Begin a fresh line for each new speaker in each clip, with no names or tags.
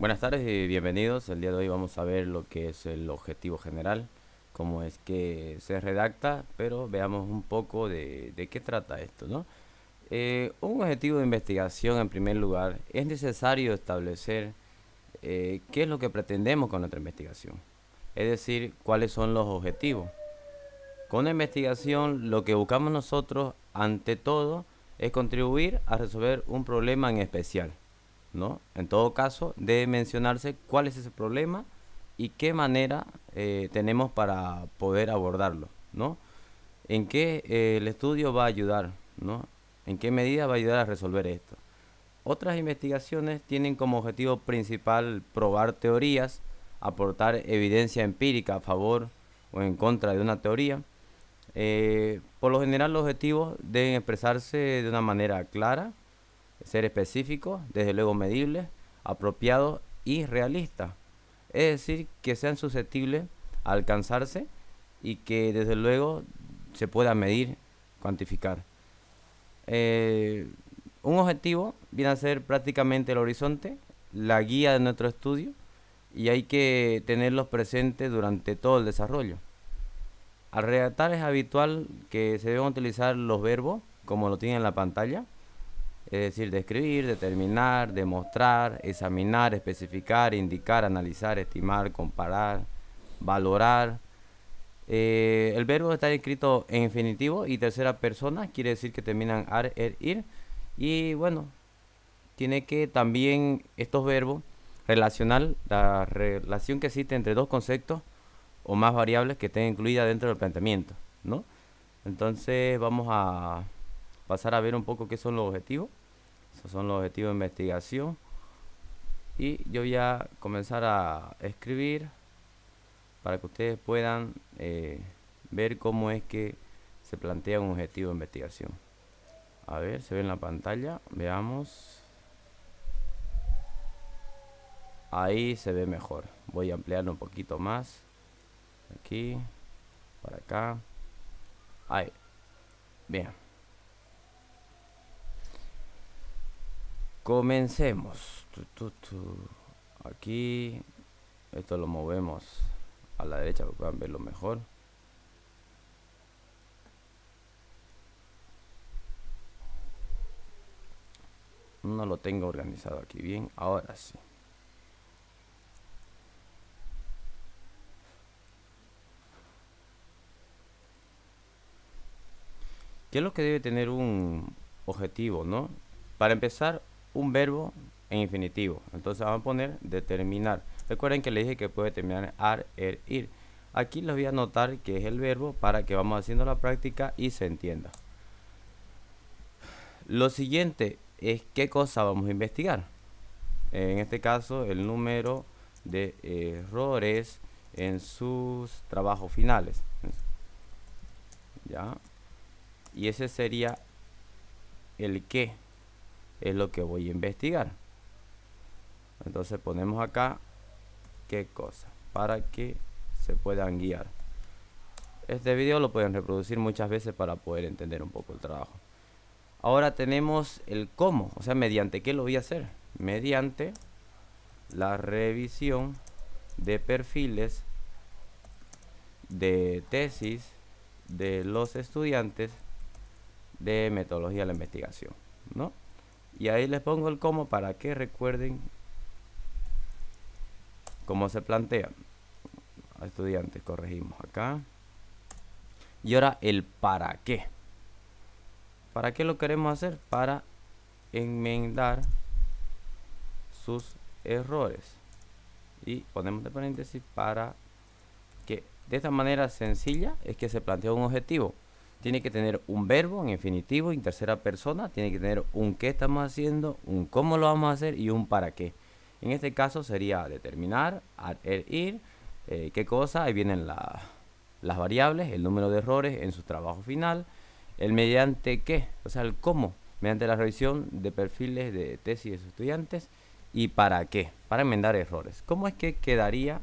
Buenas tardes y bienvenidos. El día de hoy vamos a ver lo que es el objetivo general, cómo es que se redacta, pero veamos un poco de qué trata esto, ¿no? Un objetivo de investigación, en primer lugar, es necesario establecer qué es lo que pretendemos con nuestra investigación, es decir, cuáles son los objetivos. Con la investigación, lo que buscamos nosotros, ante todo, es contribuir a resolver un problema en especial, ¿no? En todo caso, debe mencionarse cuál es ese problema y qué manera tenemos para poder abordarlo, ¿no? En qué el estudio va a ayudar, ¿no? En qué medida va a ayudar a resolver esto. Otras investigaciones tienen como objetivo principal probar teorías, aportar evidencia empírica a favor o en contra de una teoría. Por lo general, los objetivos deben expresarse de una manera clara, ser específicos, desde luego medibles, apropiados y realistas. Es decir, que sean susceptibles a alcanzarse y que desde luego se pueda medir, cuantificar. Eh, un objetivo viene a ser prácticamente el horizonte, la guía de nuestro estudio, y hay que tenerlos presentes durante todo el desarrollo. Al redactar es habitual que se deban utilizar los verbos, como lo tiene en la pantalla, es decir, describir, determinar, demostrar, examinar, especificar, indicar, analizar, estimar, comparar, valorar. El verbo está escrito en infinitivo y tercera persona, quiere decir que terminan ar, er, ir. Y bueno, tiene que también estos verbos relacionar la relación que existe entre dos conceptos o más variables que estén incluidas dentro del planteamiento, ¿no? Entonces vamos a pasar a ver un poco qué son los objetivos. Esos son los objetivos de investigación. Y yo voy a comenzar a escribir para que ustedes puedan ver cómo es que se plantea un objetivo de investigación. A ver, se ve en la pantalla. Veamos. Ahí se ve mejor. Voy a ampliarlo un poquito más. Aquí, para acá. Ahí. Bien. Comencemos. Aquí, esto lo movemos a la derecha para que puedan verlo mejor. No lo tengo organizado aquí bien. Ahora sí. ¿Qué es lo que debe tener un objetivo, no? Para empezar, un verbo en infinitivo. Entonces vamos a poner determinar. Recuerden que le dije que puede terminar ar, er, ir. Aquí les voy a anotar que es el verbo para que vamos haciendo la práctica y se entienda. Lo siguiente es qué cosa vamos a investigar. En este caso, el número de errores en sus trabajos finales. ¿Ya? Y ese sería el qué, es lo que voy a investigar. Entonces ponemos acá qué cosa, para que se puedan guiar. Este video lo pueden reproducir muchas veces para poder entender un poco el trabajo. Ahora tenemos el cómo, o sea, mediante qué lo voy a hacer. Mediante la revisión de perfiles de tesis de los estudiantes de metodología de la investigación, ¿no? Y ahí les pongo el cómo para que recuerden cómo se plantea. A estudiantes, corregimos acá. Y ahora el para qué. ¿Para qué lo queremos hacer? Para enmendar sus errores. Y ponemos de paréntesis para que de esta manera sencilla es que se plantea un objetivo. Tiene que tener un verbo en infinitivo, en tercera persona. Tiene que tener un qué estamos haciendo, un cómo lo vamos a hacer y un para qué. En este caso sería determinar, ar, er, ir, qué cosa. Ahí vienen las variables, el número de errores en su trabajo final. El mediante qué, o sea, el cómo. Mediante la revisión de perfiles de tesis de sus estudiantes. ¿Y para qué? Para enmendar errores. ¿Cómo es que quedaría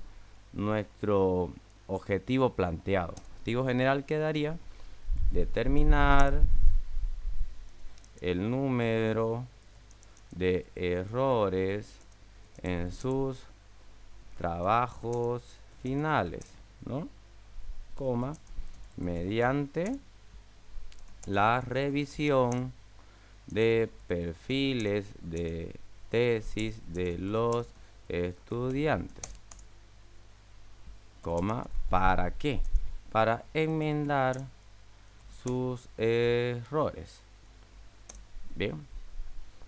nuestro objetivo planteado? El objetivo general quedaría determinar el número de errores en sus trabajos finales, ¿no? Coma, mediante la revisión de perfiles de tesis de los estudiantes, coma, ¿para qué? Para enmendar sus errores. Bien,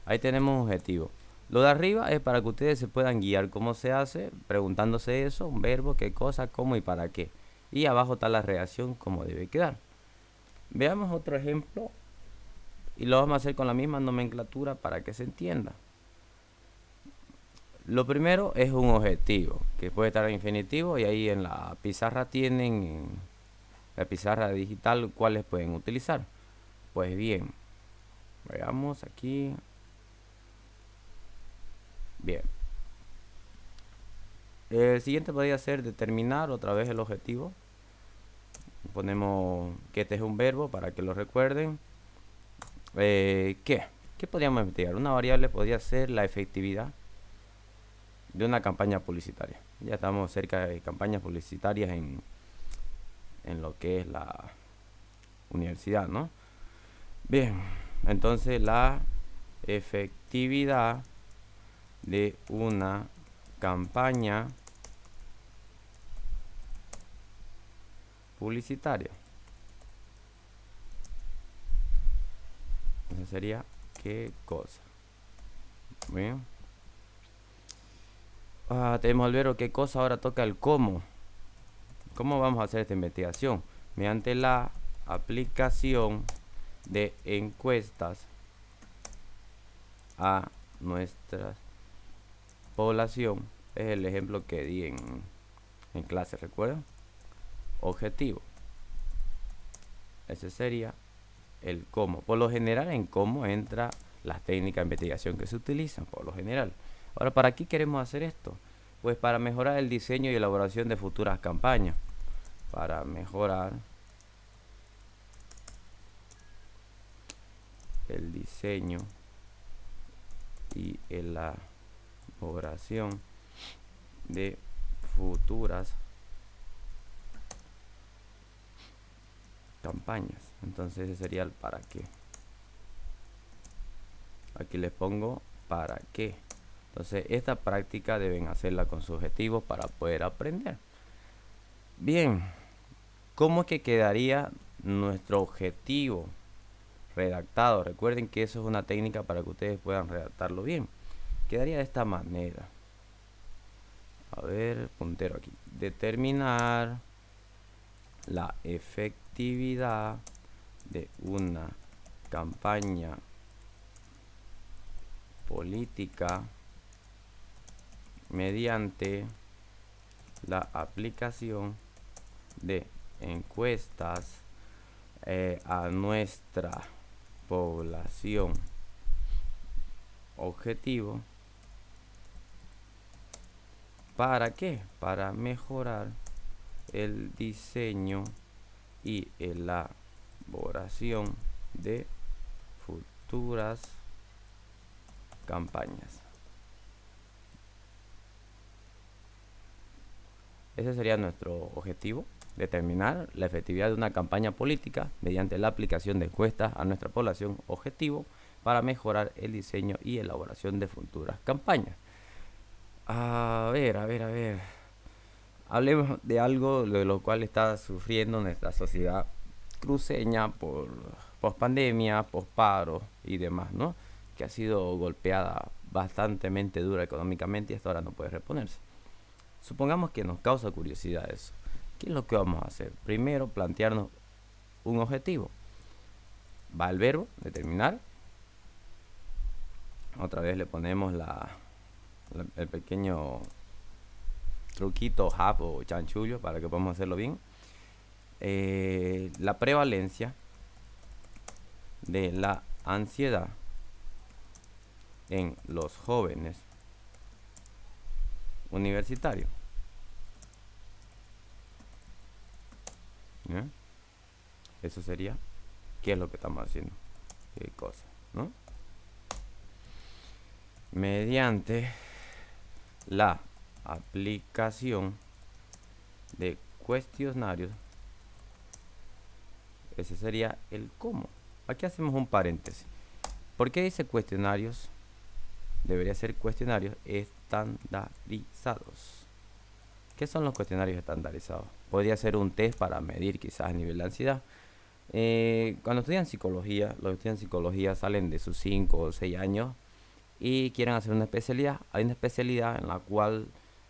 ahí tenemos un objetivo. Lo de arriba es para que ustedes se puedan guiar cómo se hace, preguntándose eso, un verbo, qué cosa, cómo y para qué. Y abajo está la redacción, cómo debe quedar. Veamos otro ejemplo y lo vamos a hacer con la misma nomenclatura para que se entienda. Lo primero es un objetivo, que puede estar en infinitivo, y ahí en la pizarra tienen, la pizarra digital, cuáles pueden utilizar. Pues bien, veamos aquí. Bien. El siguiente podría ser determinar otra vez el objetivo. Ponemos que este es un verbo para que lo recuerden. ¿Qué? ¿Qué podríamos investigar? Una variable podría ser la efectividad de una campaña publicitaria. Ya estamos cerca de campañas publicitarias en lo que es la universidad, ¿no? Bien, entonces la efectividad de una campaña publicitaria. Entonces sería qué cosa. Bien. Tenemos el verbo qué cosa, ahora toca el cómo. ¿Cómo vamos a hacer esta investigación? Mediante la aplicación de encuestas a nuestra población. Es el ejemplo que di en clase, ¿recuerdan? Objetivo. Ese sería el cómo. Por lo general en cómo entra las técnicas de investigación que se utilizan, por lo general. Ahora, ¿para qué queremos hacer esto? Pues para mejorar el diseño y elaboración de futuras campañas. Para mejorar el diseño y elaboración de futuras campañas. Entonces ese sería el para qué. Aquí les pongo para qué. Entonces esta práctica deben hacerla con sus objetivos para poder aprender. Bien, ¿cómo es que quedaría nuestro objetivo redactado? Recuerden que eso es una técnica para que ustedes puedan redactarlo bien. Quedaría de esta manera. A ver, puntero aquí. Determinar la efectividad de una campaña política mediante la aplicación de encuestas a nuestra población objetivo. ¿Para qué? Para mejorar el diseño y elaboración de futuras campañas. Ese sería nuestro objetivo, determinar la efectividad de una campaña política mediante la aplicación de encuestas a nuestra población objetivo para mejorar el diseño y elaboración de futuras campañas. A ver. Hablemos de algo de lo cual está sufriendo nuestra sociedad cruceña por pospandemia, posparo y demás, ¿no? Que ha sido golpeada bastante dura económicamente y hasta ahora no puede reponerse. Supongamos que nos causa curiosidad eso. ¿Qué es lo que vamos a hacer? Primero, plantearnos un objetivo. Va el verbo, determinar. Otra vez le ponemos el pequeño truquito, hub o chanchullo para que podamos hacerlo bien. La prevalencia de la ansiedad en los jóvenes universitarios. ¿Eh? Eso sería qué es lo que estamos haciendo, qué cosa, ¿no? Mediante la aplicación de cuestionarios. Ese sería el cómo. Aquí hacemos un paréntesis. ¿Por qué dice cuestionarios? Debería ser cuestionarios estandarizados. ¿Qué son los cuestionarios estandarizados? Podría ser un test para medir quizás el nivel de ansiedad. Cuando estudian psicología, los que estudian psicología salen de sus 5 o 6 años y quieren hacer una especialidad. Hay una especialidad en la cual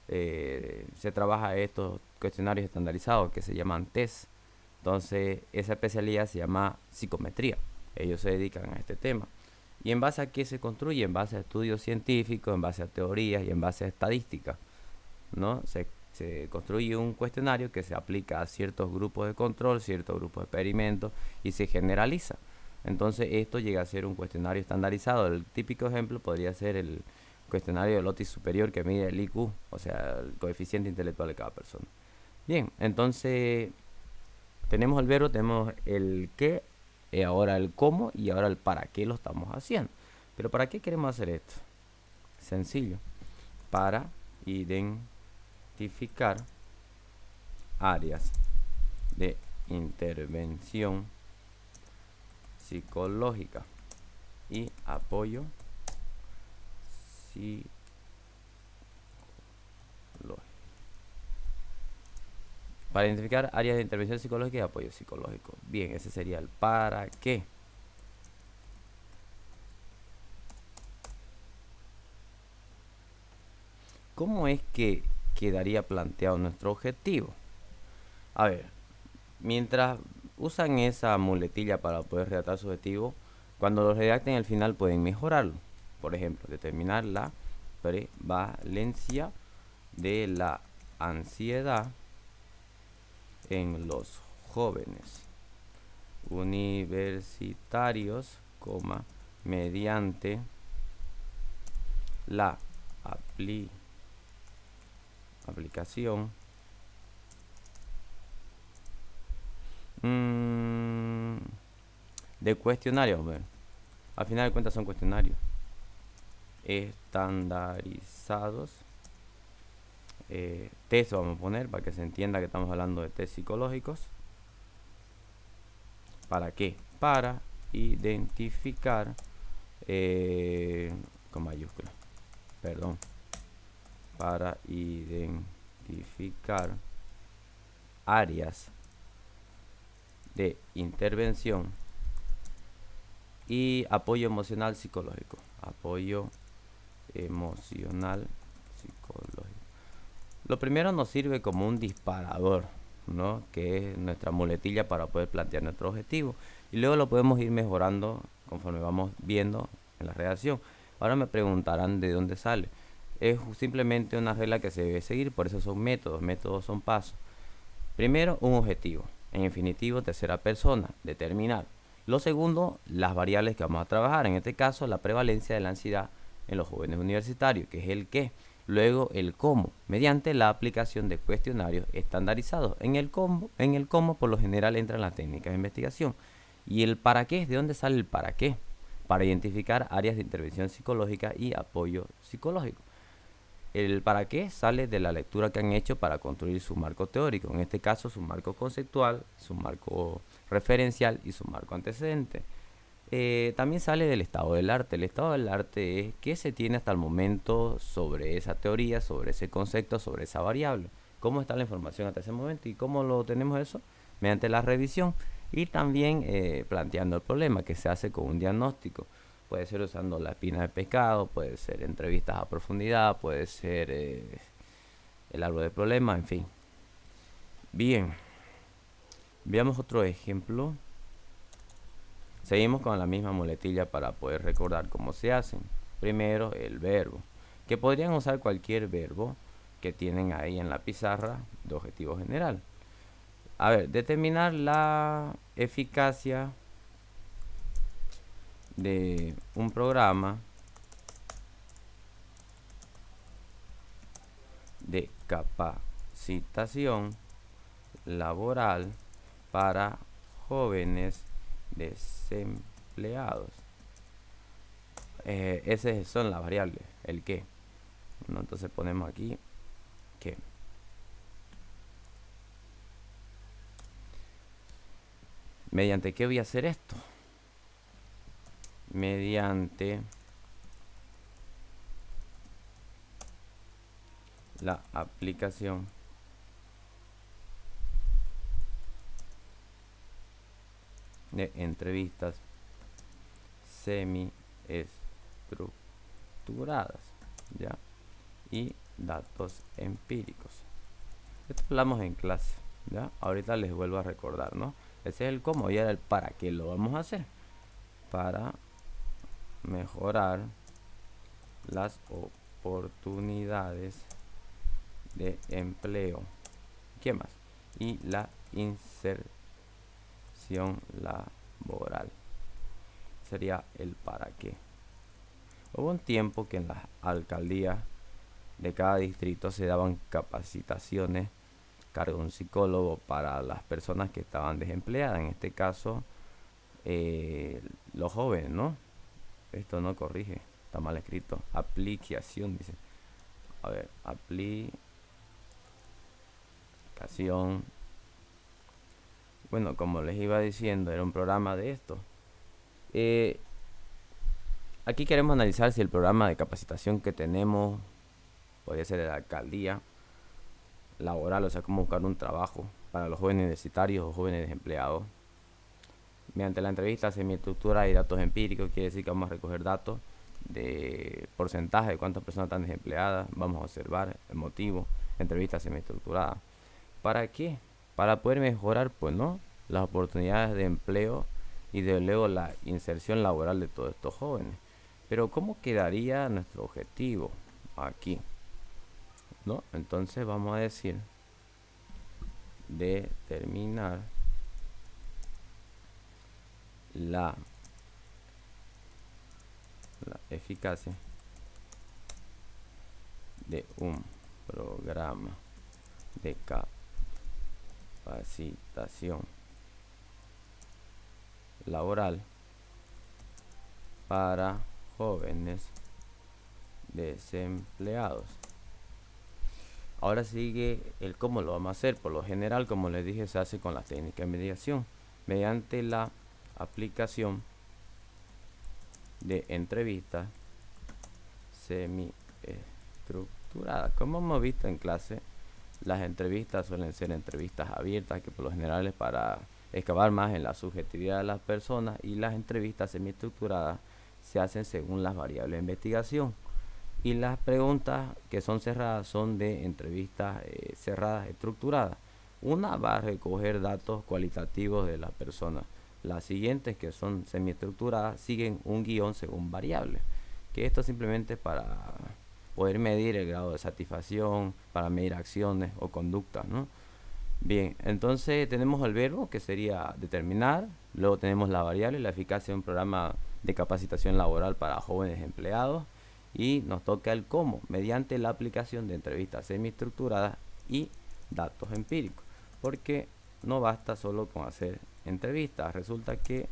se trabaja estos cuestionarios estandarizados que se llaman test. Entonces, esa especialidad se llama psicometría. Ellos se dedican a este tema. ¿Y en base a qué se construye? En base a estudios científicos, en base a teorías y en base a estadística, ¿no? Se construye un cuestionario que se aplica a ciertos grupos de control, ciertos grupos de experimentos y se generaliza. Entonces esto llega a ser un cuestionario estandarizado. El típico ejemplo podría ser el cuestionario del Otis superior que mide el IQ, o sea, el coeficiente intelectual de cada persona. Bien, entonces tenemos el verbo, tenemos el qué, ahora el cómo y ahora el para qué lo estamos haciendo. Pero ¿para qué queremos hacer esto? Sencillo. Para identificar áreas de intervención psicológica y apoyo psicológico. Para identificar áreas de intervención psicológica y apoyo psicológico. Bien, ese sería el para qué. ¿Cómo es que quedaría planteado nuestro objetivo? A ver, mientras usan esa muletilla para poder redactar su objetivo, cuando lo redacten al final pueden mejorarlo. Por ejemplo, determinar la prevalencia de la ansiedad en los jóvenes universitarios, mediante la aplicación de cuestionarios. Bueno, al final de cuentas son cuestionarios estandarizados. Test vamos a poner para que se entienda que estamos hablando de test psicológicos. ¿Para qué? Para identificar con mayúscula, perdón, para identificar áreas de intervención y apoyo emocional psicológico. Apoyo emocional psicológico. Lo primero nos sirve como un disparador, ¿no? Que es nuestra muletilla para poder plantear nuestro objetivo. Y luego lo podemos ir mejorando conforme vamos viendo en la redacción. Ahora me preguntarán de dónde sale. Es simplemente una regla que se debe seguir, por eso son métodos. Métodos son pasos. Primero, un objetivo. En infinitivo, tercera persona, determinar. Lo segundo, las variables que vamos a trabajar. En este caso, la prevalencia de la ansiedad en los jóvenes universitarios, que es el qué. Luego, el cómo, mediante la aplicación de cuestionarios estandarizados. En el cómo, por lo general, entran las técnicas de investigación. Y el para qué, ¿de dónde sale el para qué? Para identificar áreas de intervención psicológica y apoyo psicológico. El para qué sale de la lectura que han hecho para construir su marco teórico, en este caso su marco conceptual, su marco referencial y su marco antecedente. También sale del estado del arte. El estado del arte es qué se tiene hasta el momento sobre esa teoría, sobre ese concepto, sobre esa variable. ¿Cómo está la información hasta ese momento y cómo lo tenemos eso? Mediante la revisión y también planteando el problema que se hace con un diagnóstico. Puede ser usando la espina de pescado, puede ser entrevistas a profundidad, puede ser el árbol de problemas, en fin. Bien, veamos otro ejemplo. Seguimos con la misma muletilla para poder recordar cómo se hacen. Primero, el verbo, que podrían usar cualquier verbo que tienen ahí en la pizarra de objetivo general. A ver, determinar la eficacia de un programa de capacitación laboral para jóvenes desempleados. Esas son las variables, el qué, ¿no? Entonces ponemos aquí que ¿mediante qué voy a hacer esto? Mediante la aplicación de entrevistas semi-estructuradas, ¿ya? Y datos empíricos. Esto hablamos en clase, ¿ya? Ahorita les vuelvo a recordar, ¿no? Ese es el cómo y era el para qué lo vamos a hacer. Para mejorar las oportunidades de empleo. ¿Qué más? Y la inserción laboral. Sería el para qué. Hubo un tiempo que en las alcaldías de cada distrito se daban capacitaciones, cargo de un psicólogo para las personas que estaban desempleadas. En este caso, los jóvenes, ¿no? Esto no corrige, está mal escrito. Aplicación, dice. A ver, aplicación. Bueno, como les iba diciendo, era un programa de esto. Aquí queremos analizar si el programa de capacitación que tenemos podría ser de la alcaldía laboral, o sea, cómo buscar un trabajo para los jóvenes universitarios o jóvenes desempleados. Mediante la entrevista semiestructura y datos empíricos, quiere decir que vamos a recoger datos de porcentaje de cuántas personas están desempleadas, vamos a observar el motivo, entrevista semiestructurada. ¿Para qué? Para poder mejorar, pues, ¿no?, las oportunidades de empleo y de luego la inserción laboral de todos estos jóvenes. Pero ¿cómo quedaría nuestro objetivo aquí? ¿No? Entonces vamos a decir determinar la eficacia de un programa de capacitación laboral para jóvenes desempleados. Ahora sigue el cómo lo vamos a hacer. Por lo general, como les dije, se hace con la técnica de mediación mediante la aplicación de entrevistas semi-estructuradas. Como hemos visto en clase, las entrevistas suelen ser entrevistas abiertas, que por lo general es para excavar más en la subjetividad de las personas, y las entrevistas semiestructuradas se hacen según las variables de investigación. Y las preguntas que son cerradas son de entrevistas cerradas estructuradas. Una va a recoger datos cualitativos de la persona. Las siguientes, que son semiestructuradas, siguen un guión según variables. Que esto simplemente para poder medir el grado de satisfacción, para medir acciones o conductas, ¿no? Bien, entonces tenemos el verbo, que sería determinar. Luego tenemos la variable, la eficacia de un programa de capacitación laboral para jóvenes empleados. Y nos toca el cómo, mediante la aplicación de entrevistas semiestructuradas y datos empíricos. Porque no basta solo con hacer entrevistas. Resulta que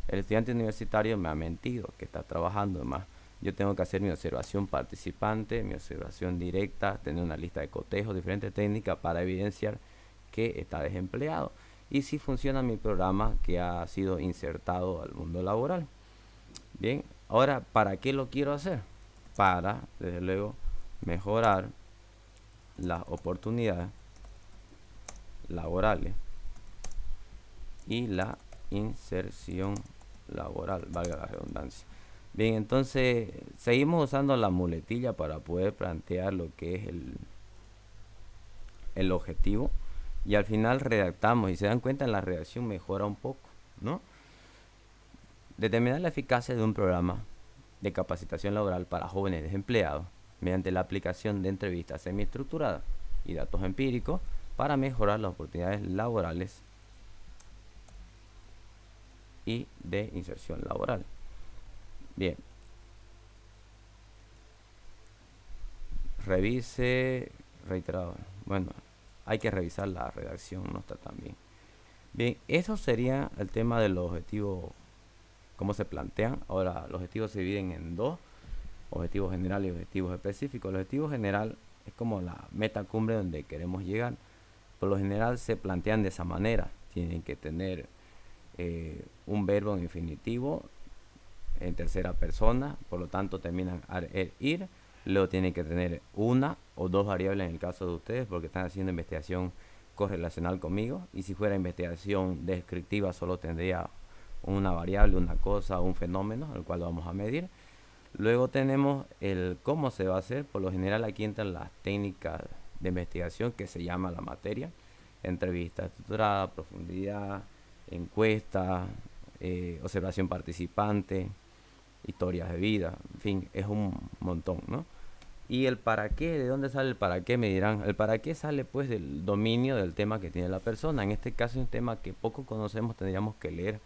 el estudiante universitario me ha mentido, que está trabajando más. Yo tengo que hacer mi observación participante, mi observación directa, tener una lista de cotejos, diferentes técnicas para evidenciar que está desempleado. Y si funciona mi programa que ha sido insertado al mundo laboral. Bien, ahora, ¿para qué lo quiero hacer? Para, desde luego, mejorar las oportunidades laborales y la inserción laboral, valga la redundancia. Bien, entonces seguimos usando la muletilla para poder plantear lo que es el objetivo, y al final redactamos, y se dan cuenta, en la redacción mejora un poco, ¿no? Determinar la eficacia de un programa de capacitación laboral para jóvenes desempleados mediante la aplicación de entrevistas semiestructuradas y datos empíricos para mejorar las oportunidades laborales y de inserción laboral. Bien. Revise, reiterado. Bueno, hay que revisar la redacción, no está tan bien. Bien, eso sería el tema de los objetivos, cómo se plantean. Ahora, los objetivos se dividen en dos. objetivos generales y objetivos específicos. El objetivo general es como la meta cumbre donde queremos llegar. Por lo general se plantean de esa manera. Tienen que tener un verbo en infinitivo en tercera persona, por lo tanto terminan ar, er, ir. Luego tienen que tener una o dos variables en el caso de ustedes, porque están haciendo investigación correlacional conmigo. Y si fuera investigación descriptiva, solo tendría una variable, una cosa, un fenómeno, el cual vamos a medir. Luego tenemos el cómo se va a hacer. Por lo general aquí entran las técnicas de investigación que se llama la materia: entrevista estructurada, profundidad, encuesta, observación participante, historias de vida, en fin, es un montón, ¿no? Y el para qué, ¿de dónde sale el para qué? Me dirán, el para qué sale pues del dominio del tema que tiene la persona. En este caso es un tema que poco conocemos, tendríamos que leer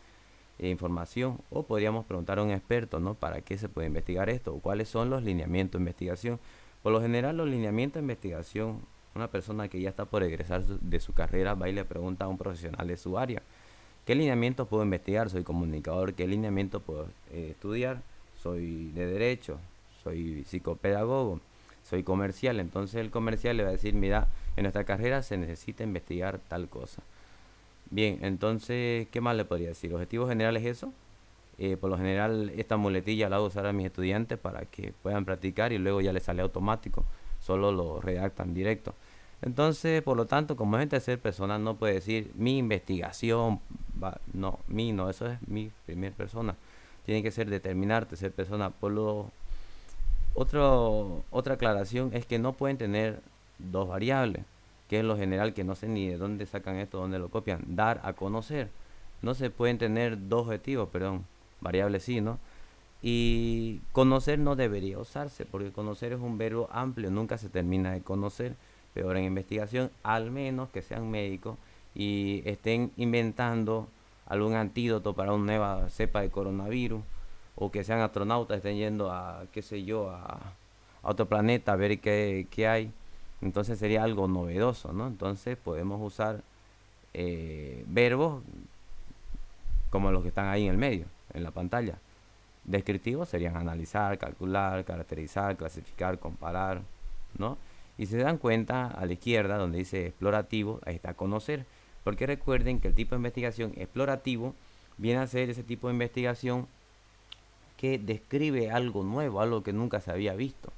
información, o podríamos preguntar a un experto, ¿no? ¿Para qué se puede investigar esto? ¿O cuáles son los lineamientos de investigación? Por lo general, los lineamientos de investigación, una persona que ya está por egresar de su carrera va y le pregunta a un profesional de su área: ¿qué lineamientos puedo investigar? Soy comunicador. ¿Qué lineamiento puedo estudiar? Soy de derecho, soy psicopedagogo, soy comercial. Entonces el comercial le va a decir: mira, en nuestra carrera se necesita investigar tal cosa. Bien, entonces, ¿qué más le podría decir? Objetivo general es eso. Por lo general, esta muletilla la hago usar a mis estudiantes para que puedan practicar y luego ya les sale automático. Solo lo redactan directo. Entonces, por lo tanto, como es en tercera persona, no puede decir mi investigación. No, mi no, eso es mi primera persona. Tiene que ser determinar tercera persona. Otra aclaración es que no pueden tener dos variables, que es lo general, que no sé ni de dónde sacan esto, dónde lo copian. Dar a conocer. No se pueden tener dos objetivos, perdón, variables sí, ¿no? Y conocer no debería usarse, porque conocer es un verbo amplio, nunca se termina de conocer. Peor en investigación, al menos que sean médicos y estén inventando algún antídoto para una nueva cepa de coronavirus, o que sean astronautas, estén yendo a, qué sé yo, a otro planeta a ver qué hay. Entonces sería algo novedoso, ¿no? Entonces podemos usar verbos como los que están ahí en el medio, en la pantalla. Descriptivos serían analizar, calcular, caracterizar, clasificar, comparar, ¿no? Y si se dan cuenta, a la izquierda, donde dice explorativo, ahí está conocer. Porque recuerden que el tipo de investigación explorativo viene a ser ese tipo de investigación que describe algo nuevo, algo que nunca se había visto,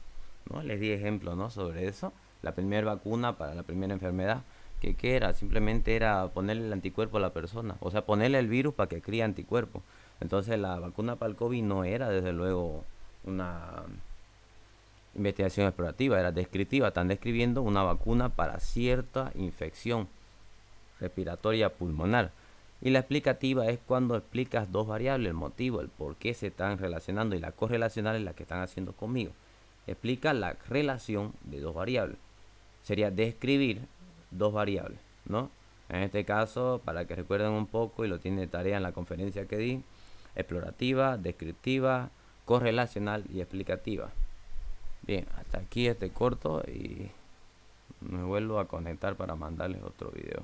¿no? Les di ejemplos, ¿no?, sobre eso. La primera vacuna para la primera enfermedad, ¿qué era? Simplemente era ponerle el anticuerpo a la persona, o sea, ponerle el virus para que críe anticuerpos. Entonces la vacuna para el COVID no era desde luego una investigación explorativa, era descriptiva. Están describiendo una vacuna para cierta infección respiratoria pulmonar. Y la explicativa es cuando explicas dos variables: el motivo, el por qué se están relacionando, y la correlacional es la que están haciendo conmigo. Explica la relación de dos variables. Sería describir dos variables, ¿no? En este caso, para que recuerden un poco, y lo tiene de tarea en la conferencia que di: explorativa, descriptiva, correlacional y explicativa. Bien, hasta aquí este corto, y me vuelvo a conectar para mandarles otro video.